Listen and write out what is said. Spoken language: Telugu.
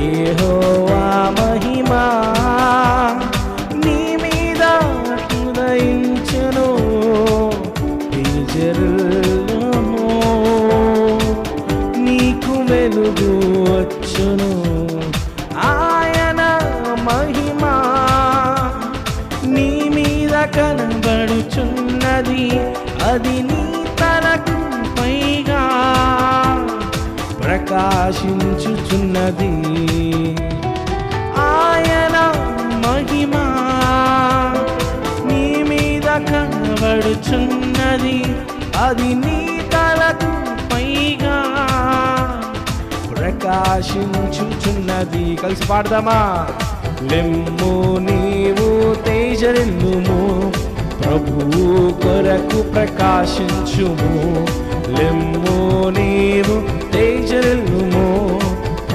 యెహోవా మహిమా నీ మీద ఉదయించెను, తేజరిల్లును, నీకు వెలుగు వచ్చును. ఆయన మహిమా నీ మీద కనబడుచున్నది, అది నీ తలకు పైగా ప్రకాశించుచున్నది. ఆయన మహిమా నీ మీద కనబడుచున్నది, అది నీ తలకు పైగా ప్రకాశించుచున్నది. కలిసి పాడదామా? లెమ్ము నీవు తేజరిల్లుము, ప్రభువు కొరకు ప్రకాశించుము. లెమ్ము నీవు తేజరిల్లుము,